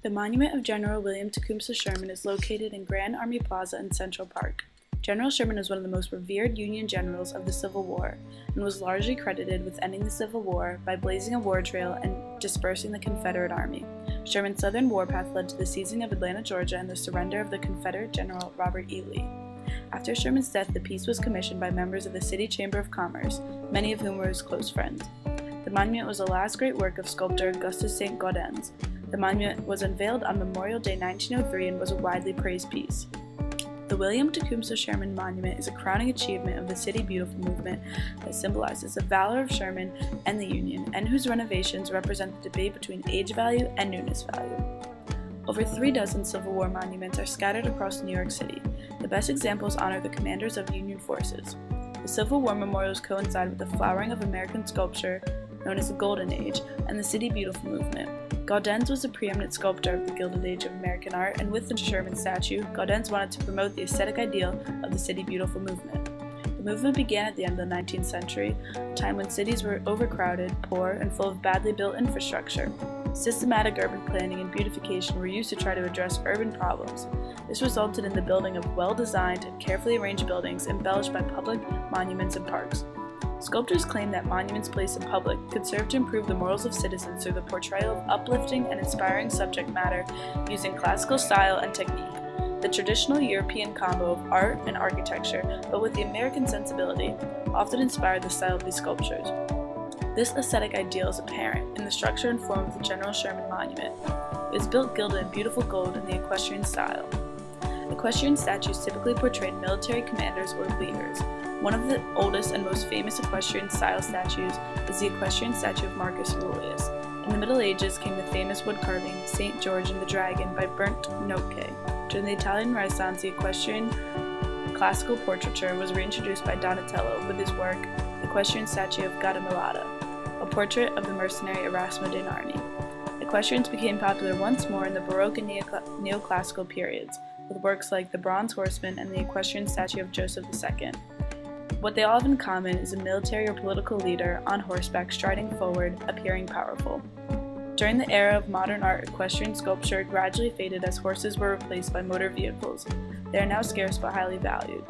The monument of General William Tecumseh Sherman is located in Grand Army Plaza in Central Park. General Sherman was one of the most revered Union generals of the Civil War and was largely credited with ending the Civil War by blazing a war trail and dispersing the Confederate Army. Sherman's southern warpath led to the seizing of Atlanta, Georgia, and the surrender of the Confederate General Robert E. Lee. After Sherman's death, the piece was commissioned by members of the City Chamber of Commerce, many of whom were his close friends. The monument was the last great work of sculptor Augustus St. Gaudens. The monument was unveiled on Memorial Day 1903 and was a widely praised piece. The William Tecumseh Sherman Monument is a crowning achievement of the City Beautiful movement that symbolizes the valor of Sherman and the Union, and whose renovations represent the debate between age value and newness value. Over 3 dozen Civil War monuments are scattered across New York City. The best examples honor the commanders of Union forces. The Civil War memorials coincide with the flowering of American sculpture, known as the Golden Age, and the City Beautiful movement. Gaudens was a preeminent sculptor of the Gilded Age of American art, and with the Sherman statue, Gaudens wanted to promote the aesthetic ideal of the City Beautiful movement. The movement began at the end of the 19th century, a time when cities were overcrowded, poor, and full of badly built infrastructure. Systematic urban planning and beautification were used to try to address urban problems. This resulted in the building of well-designed and carefully arranged buildings embellished by public monuments and parks. Sculptors claim that monuments placed in public could serve to improve the morals of citizens through the portrayal of uplifting and inspiring subject matter using classical style and technique, the traditional European combo of art and architecture, but with the American sensibility, often inspired the style of these sculptures. This aesthetic ideal is apparent in the structure and form of the General Sherman Monument. It is built gilded in beautiful gold in the equestrian style. Equestrian statues typically portrayed military commanders or leaders. One of the oldest and most famous equestrian style statues is the equestrian statue of Marcus Aurelius. In the Middle Ages came the famous wood carving St. George and the Dragon by Bernt Nottke. During the Italian Renaissance, the equestrian classical portraiture was reintroduced by Donatello with his work Equestrian Statue of Gattamelata, a portrait of the mercenary Erasmo de Narni. Equestrians became popular once more in the Baroque and Neoclassical periods, with works like the Bronze Horseman and the equestrian statue of Joseph II. What they all have in common is a military or political leader on horseback striding forward, appearing powerful. During the era of modern art, equestrian sculpture gradually faded as horses were replaced by motor vehicles. They are now scarce but highly valued.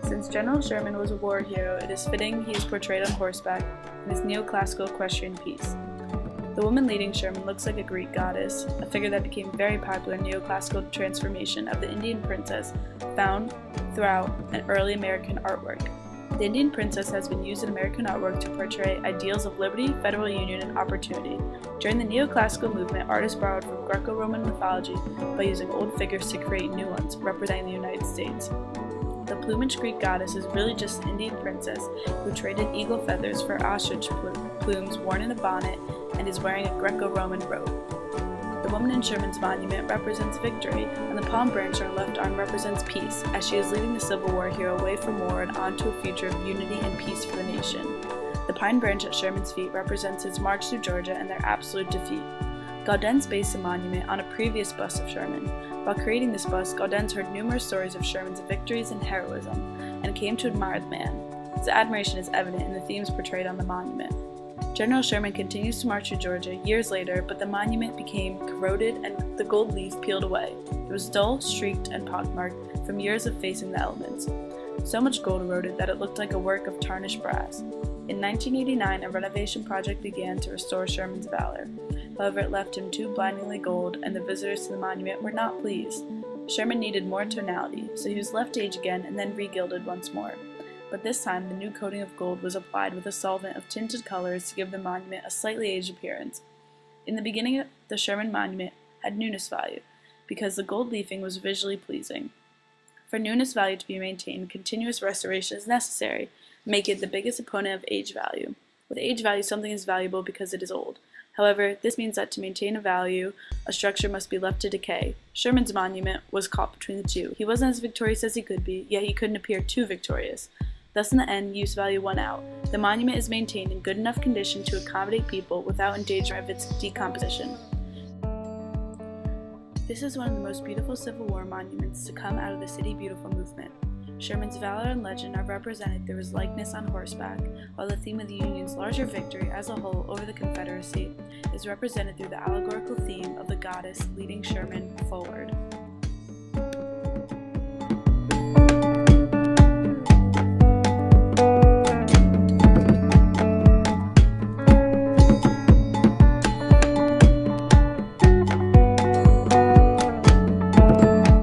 Since General Sherman was a war hero, it is fitting he is portrayed on horseback in his neoclassical equestrian piece. The woman leading Sherman looks like a Greek goddess, a figure that became very popular in neoclassical transformation of the Indian princess found throughout an early American artwork. The Indian princess has been used in American artwork to portray ideals of liberty, federal union, and opportunity. During the neoclassical movement, artists borrowed from Greco-Roman mythology by using old figures to create new ones, representing the United States. The plumaged Greek goddess is really just an Indian princess who traded eagle feathers for ostrich plumes worn in a bonnet and is wearing a Greco-Roman robe. The woman in Sherman's monument represents victory, and the palm branch on her left arm represents peace, as she is leading the Civil War hero away from war and onto a future of unity and peace for the nation. The pine branch at Sherman's feet represents his march through Georgia and their absolute defeat. Gaudens based the monument on a previous bust of Sherman. While creating this bust, Gaudens heard numerous stories of Sherman's victories and heroism, and came to admire the man. His admiration is evident in the themes portrayed on the monument. General Sherman continues to march through Georgia years later, but the monument became corroded and the gold leaf peeled away. It was dull, streaked, and pockmarked from years of facing the elements. So much gold eroded that it looked like a work of tarnished brass. In 1989, a renovation project began to restore Sherman's valor. However, it left him too blindingly gold, and the visitors to the monument were not pleased. Sherman needed more tonality, so he was left to age again and then regilded once more. But this time, the new coating of gold was applied with a solvent of tinted colors to give the monument a slightly aged appearance. In the beginning, the Sherman monument had newness value, because the gold leafing was visually pleasing. For newness value to be maintained, continuous restoration is necessary, making it the biggest opponent of age value. With age value, something is valuable because it is old. However, this means that to maintain a value, a structure must be left to decay. Sherman's monument was caught between the two. He wasn't as victorious as he could be, yet he couldn't appear too victorious. Thus, in the end, use value won out. The monument is maintained in good enough condition to accommodate people without endangerment of its decomposition. This is one of the most beautiful Civil War monuments to come out of the City Beautiful movement. Sherman's valor and legend are represented through his likeness on horseback, while the theme of the Union's larger victory as a whole over the Confederacy is represented through the allegorical theme of the goddess leading Sherman forward.